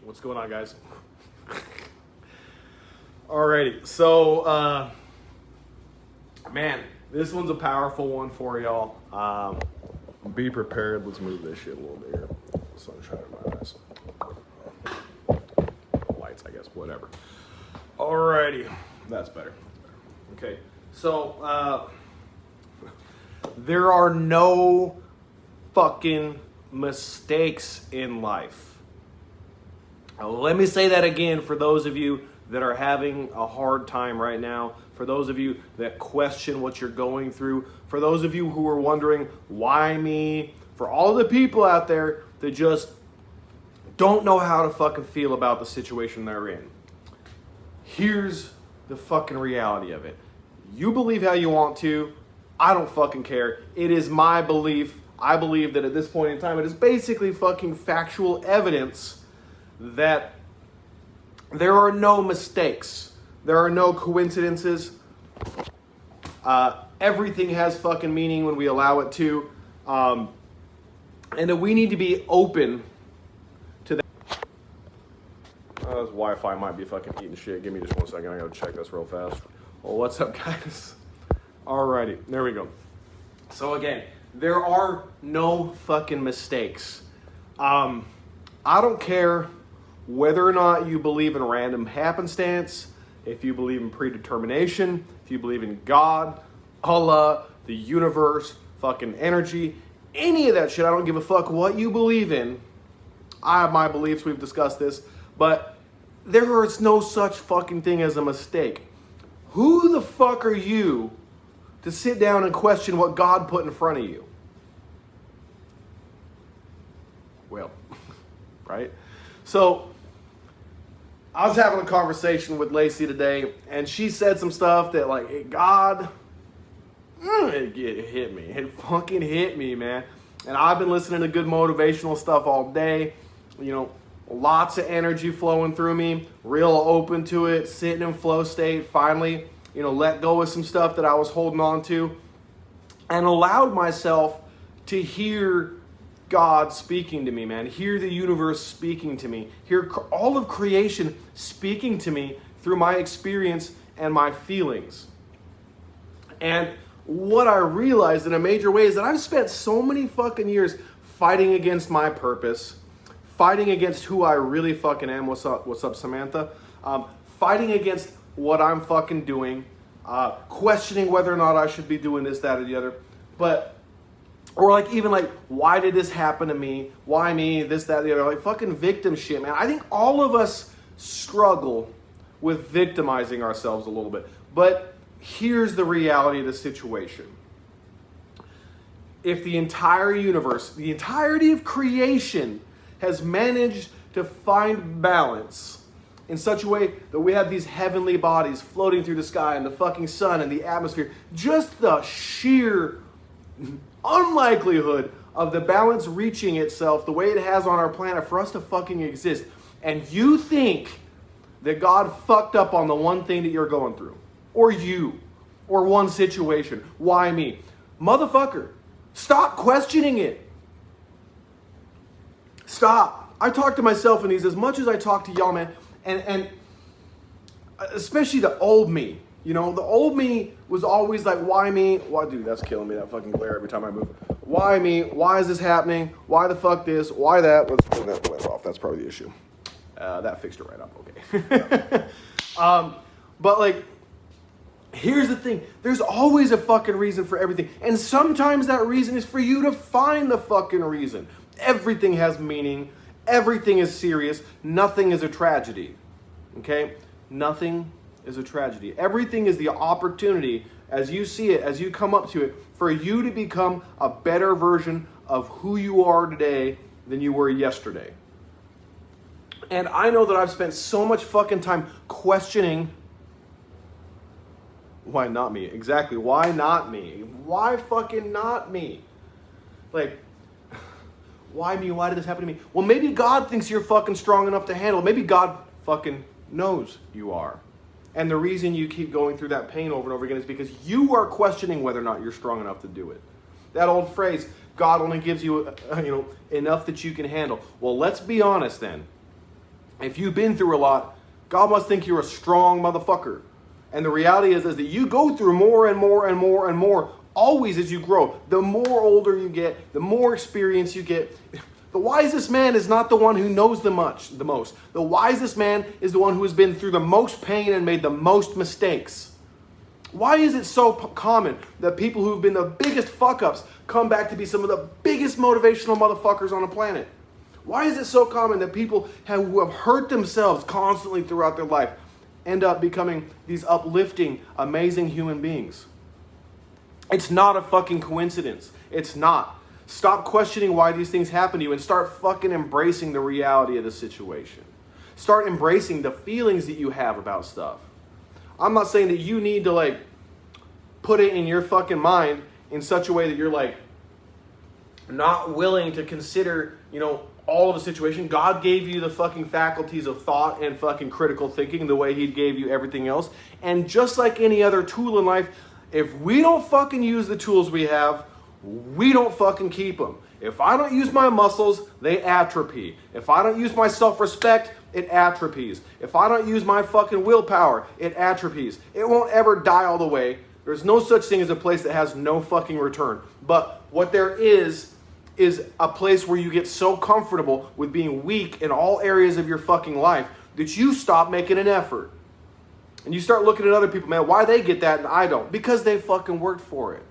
What's going on, guys? Alrighty, so man, this one's a powerful one for y'all. Be prepared. Let's move this shit a little bit here. Sunshine in my eyes. Lights, I guess. Whatever. Alrighty, that's better. Okay, so there are no fucking mistakes in life. Now, let me say that again for those of you that are having a hard time right now, for those of you that question what you're going through, for those of you who are wondering, why me? For all the people out there that just don't know how to fucking feel about the situation they're in. Here's the fucking reality of it. You believe how you want to. I don't fucking care. It is my belief. I believe that at this point in time, it is basically fucking factual evidence that there are no mistakes. There are no coincidences. Everything has fucking meaning when we allow it to. And that we need to be open to that. This Wi-Fi might be fucking eating shit. Give me just 1 second. I gotta check this real fast. Well, what's up, guys? Alrighty, there we go. So again, there are no fucking mistakes. I don't care whether or not you believe in random happenstance, if you believe in predetermination, if you believe in God, Allah, the universe, fucking energy, any of that shit. I don't give a fuck what you believe in. I have my beliefs, we've discussed this, but there is no such fucking thing as a mistake. Who the fuck are you to sit down and question what God put in front of you? Well, right? So, I was having a conversation with Lacey today, and she said some stuff that, like, God, it hit me. It fucking hit me, man. And I've been listening to good motivational stuff all day. You know, lots of energy flowing through me, real open to it, sitting in flow state, finally, you know, let go of some stuff that I was holding on to, and allowed myself to hear God speaking to me, man. Hear the universe speaking to me. Hear all of creation speaking to me through my experience and my feelings. And what I realized in a major way is that I've spent so many fucking years fighting against my purpose, fighting against who I really fucking am. What's up, Samantha? Fighting against what I'm fucking doing, questioning whether or not I should be doing this, that, or the other. Or like, even like, why did this happen to me? Why me? This, that, the other. Like fucking victim shit, man. I think all of us struggle with victimizing ourselves a little bit. But here's the reality of the situation. If the entire universe, the entirety of creation has managed to find balance in such a way that we have these heavenly bodies floating through the sky and the fucking sun and the atmosphere, just the sheer unlikelihood of the balance reaching itself the way it has on our planet for us to fucking exist. And you think that God fucked up on the one thing that you're going through, or you, or one situation. Why me? Motherfucker, stop questioning it. Stop. I talk to myself in these as much as I talk to y'all, man. And especially the old me. You know, the old me was always like, why me? Why, dude, that's killing me, that fucking glare every time I move. Why me? Why is this happening? Why the fuck this? Why that? Let's turn that light off. That's probably the issue. That fixed it right up. Okay. But like, here's the thing. There's always a fucking reason for everything. And sometimes that reason is for you to find the fucking reason. Everything has meaning. Everything is serious. Nothing is a tragedy. Okay? Nothing is a tragedy. Everything is the opportunity, as you see it, as you come up to it, for you to become a better version of who you are today than you were yesterday. And I know that I've spent so much fucking time questioning, why not me? Exactly. Why not me? Why fucking not me? Like, why me? Why did this happen to me? Well, maybe God thinks you're fucking strong enough to handle it. Maybe God fucking knows you are. And the reason you keep going through that pain over and over again is because you are questioning whether or not you're strong enough to do it. That old phrase, God only gives you, enough that you can handle. Well, let's be honest then. If you've been through a lot, God must think you're a strong motherfucker. And the reality is that you go through more and more and more and more always as you grow. The more older you get, the more experience you get. The wisest man is not the one who knows the most. The wisest man is the one who has been through the most pain and made the most mistakes. Why is it so common that people who've been the biggest fuck-ups come back to be some of the biggest motivational motherfuckers on the planet? Why is it so common that people who have hurt themselves constantly throughout their life end up becoming these uplifting, amazing human beings? It's not a fucking coincidence. It's not. Stop questioning why these things happen to you and start fucking embracing the reality of the situation. Start embracing the feelings that you have about stuff. I'm not saying that you need to like put it in your fucking mind in such a way that you're like not willing to consider, all of the situation. God gave you the fucking faculties of thought and fucking critical thinking the way he gave you everything else. And just like any other tool in life, if we don't fucking use the tools we have, we don't fucking keep them. If I don't use my muscles, they atrophy. If I don't use my self-respect, it atrophies. If I don't use my fucking willpower, it atrophies. It won't ever die all the way. There's no such thing as a place that has no fucking return. But what there is a place where you get so comfortable with being weak in all areas of your fucking life that you stop making an effort. And you start looking at other people, man, why they get that and I don't? Because they fucking worked for it.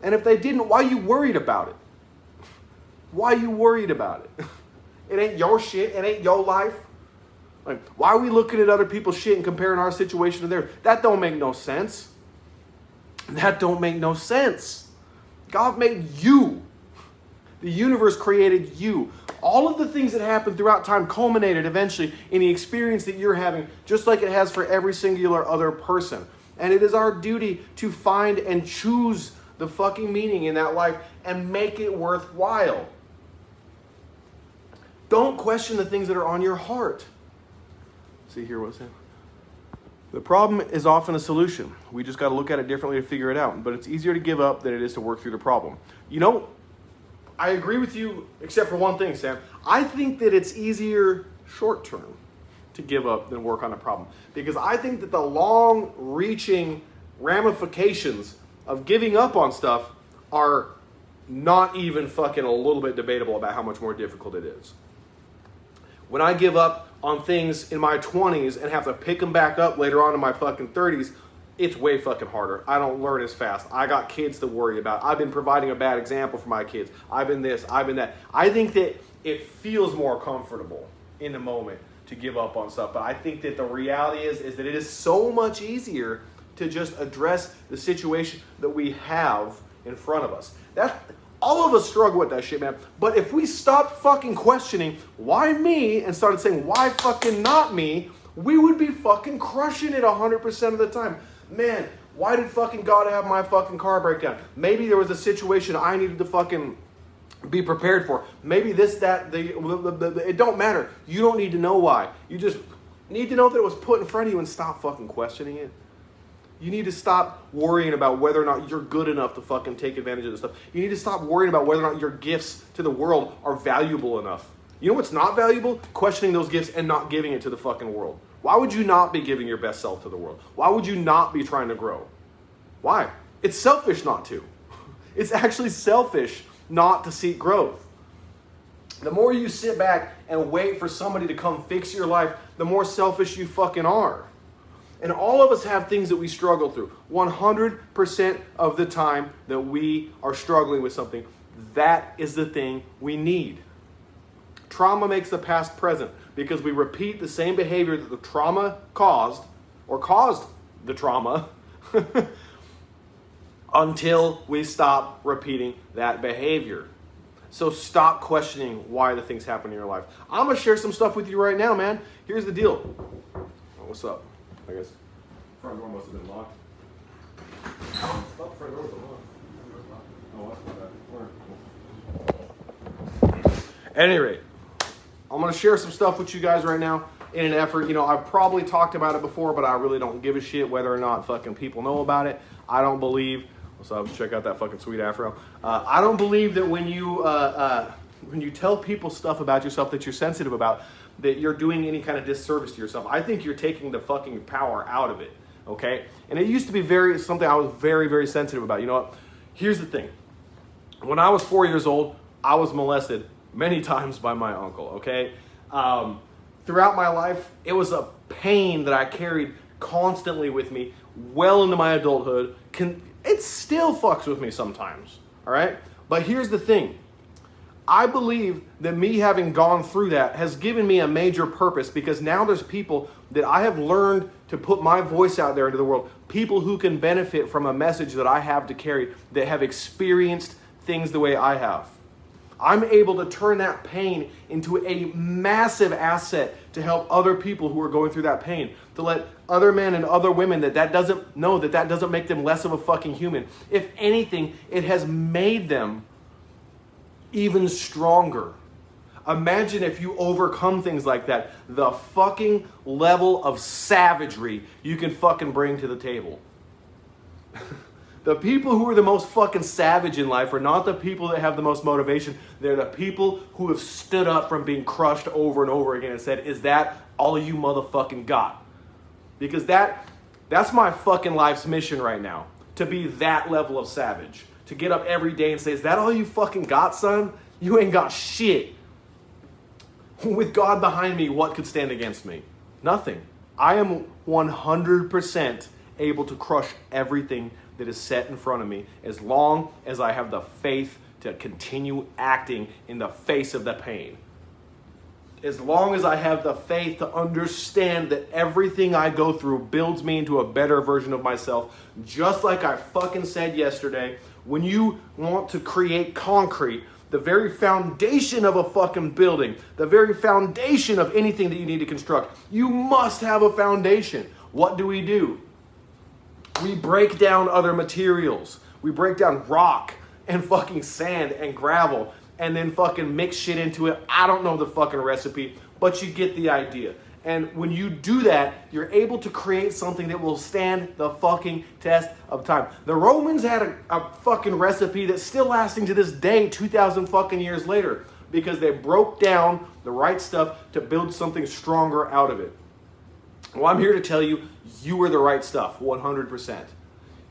And if they didn't, why are you worried about it? Why are you worried about it? It ain't your shit. It ain't your life. Like, why are we looking at other people's shit and comparing our situation to theirs? That don't make no sense. That don't make no sense. God made you. The universe created you. All of the things that happen throughout time culminated eventually in the experience that you're having, just like it has for every singular other person. And it is our duty to find and choose the fucking meaning in that life and make it worthwhile. Don't question the things that are on your heart. See here, what's that? The problem is often a solution. We just got to look at it differently to figure it out. But it's easier to give up than it is to work through the problem. I agree with you, except for one thing, Sam. I think that it's easier short term to give up than work on a problem. Because I think that the long-reaching ramifications of giving up on stuff are not even fucking a little bit debatable about how much more difficult it is. When I give up on things in my 20s and have to pick them back up later on in my fucking 30s, it's way fucking harder. I don't learn as fast. I got kids to worry about. I've been providing a bad example for my kids. I've been this, I've been that. I think that it feels more comfortable in the moment to give up on stuff. But I think that the reality is that it is so much easier to just address the situation that we have in front of us. All of us struggle with that shit, man. But if we stopped fucking questioning why me and started saying why fucking not me, we would be fucking crushing it 100% of the time. Man, why did fucking God have my fucking car break down? Maybe there was a situation I needed to fucking be prepared for. Maybe it don't matter. You don't need to know why. You just need to know that it was put in front of you and stop fucking questioning it. You need to stop worrying about whether or not you're good enough to fucking take advantage of this stuff. You need to stop worrying about whether or not your gifts to the world are valuable enough. You know what's not valuable? Questioning those gifts and not giving it to the fucking world. Why would you not be giving your best self to the world? Why would you not be trying to grow? Why? It's selfish not to. It's actually selfish not to seek growth. The more you sit back and wait for somebody to come fix your life, the more selfish you fucking are. And all of us have things that we struggle through. 100% of the time that we are struggling with something, that is the thing we need. Trauma makes the past present because we repeat the same behavior that the trauma caused the trauma until we stop repeating that behavior. So stop questioning why the things happen in your life. I'm going to share some stuff with you right now, man. Here's the deal. Oh, what's up? I guess front door must have been locked. Oh, front door was locked. Oh, that's not bad. At any rate, I'm going to share some stuff with you guys right now in an effort. I've probably talked about it before, but I really don't give a shit whether or not fucking people know about it. I don't believe. So check out that fucking sweet afro. I don't believe that when you tell people stuff about yourself that you're sensitive about, that you're doing any kind of disservice to yourself. I think you're taking the fucking power out of it, okay? And it used to be something I was very, very sensitive about. You know what? Here's the thing. When I was 4 years old, I was molested many times by my uncle, okay? Throughout my life, it was a pain that I carried constantly with me well into my adulthood. It still fucks with me sometimes, all right? But here's the thing. I believe that me having gone through that has given me a major purpose, because now there's people that I have learned to put my voice out there into the world. People who can benefit from a message that I have to carry, that have experienced things the way I have. I'm able to turn that pain into a massive asset to help other people who are going through that pain. To let other men and other women that doesn't make them less of a fucking human. If anything, it has made them even stronger. Imagine if you overcome things like that. The fucking level of savagery you can fucking bring to the table. The people who are the most fucking savage in life are not the people that have the most motivation. They're the people who have stood up from being crushed over and over again and said, is that all you motherfucking got? Because that's my fucking life's mission right now. To be that level of savage. To get up every day and say, is that all you fucking got, son? You ain't got shit. With God behind me, what could stand against me? Nothing. I am 100% able to crush everything that is set in front of me, as long as I have the faith to continue acting in the face of the pain. As long as I have the faith to understand that everything I go through builds me into a better version of myself. Just like I fucking said yesterday, when you want to create concrete, the very foundation of a fucking building, the very foundation of anything that you need to construct, you must have a foundation. What do? We break down other materials. We break down rock and fucking sand and gravel and then fucking mix shit into it. I don't know the fucking recipe, but you get the idea. And when you do that, you're able to create something that will stand the fucking test of time. The Romans had a fucking recipe that's still lasting to this day, 2,000 fucking years later, because they broke down the right stuff to build something stronger out of it. Well, I'm here to tell you, you are the right stuff, 100%.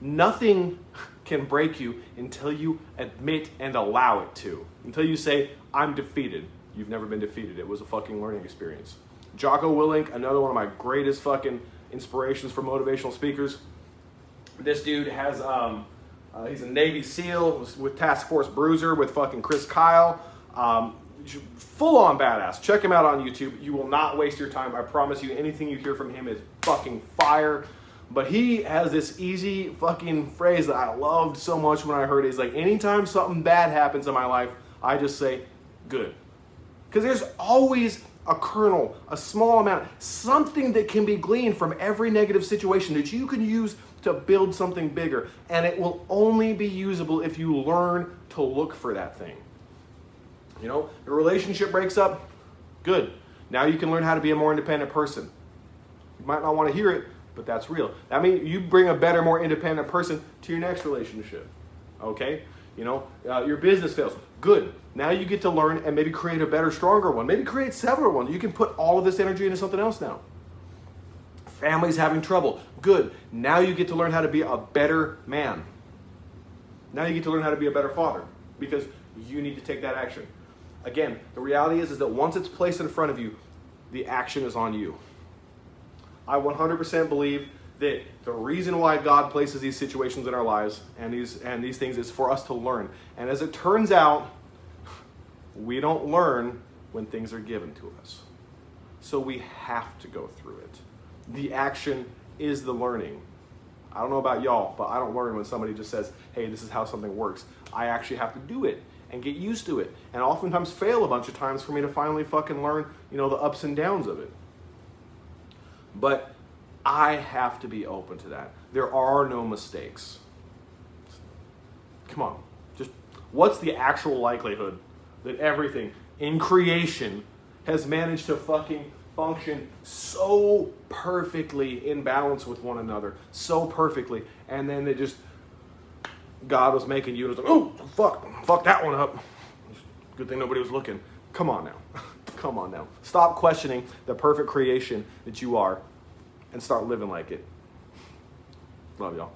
Nothing can break you until you admit and allow it to. Until you say, I'm defeated. You've never been defeated. It was a fucking learning experience. Jocko Willink, another one of my greatest fucking inspirations for motivational speakers. This dude has, he's a Navy SEAL with Task Force Bruiser with fucking Chris Kyle. Full on badass. Check him out on YouTube. You will not waste your time. I promise you, anything you hear from him is fucking fire. But he has this easy fucking phrase that I loved so much when I heard it. He's like, anytime something bad happens in my life, I just say, good. Because there's always a kernel, a small amount, something that can be gleaned from every negative situation that you can use to build something bigger. And it will only be usable if you learn to look for that thing. You know, the relationship breaks up, good. Now you can learn how to be a more independent person. You might not want to hear it, but that's real. That means you bring a better, more independent person to your next relationship. Okay? You know, your business fails. Good. Now you get to learn and maybe create a better, stronger one. Maybe create several ones. You can put all of this energy into something else now. Family's having trouble. Good. Now you get to learn how to be a better man. Now you get to learn how to be a better father, because you need to take that action. Again, the reality is that once it's placed in front of you, the action is on you. I 100% believe that the reason why God places these situations in our lives and these things is for us to learn. And as it turns out, we don't learn when things are given to us. So we have to go through it. The action is the learning. I don't know about y'all, but I don't learn when somebody just says, hey, this is how something works. I actually have to do it and get used to it. And oftentimes fail a bunch of times for me to finally fucking learn, the ups and downs of it. But I have to be open to that. There are no mistakes. Come on. Just what's the actual likelihood that everything in creation has managed to fucking function so perfectly in balance with one another, so perfectly, and then God was making you, and it was like, oh, fuck that one up. Good thing nobody was looking. Come on now. Come on now. Stop questioning the perfect creation that you are and start living like it. Love y'all.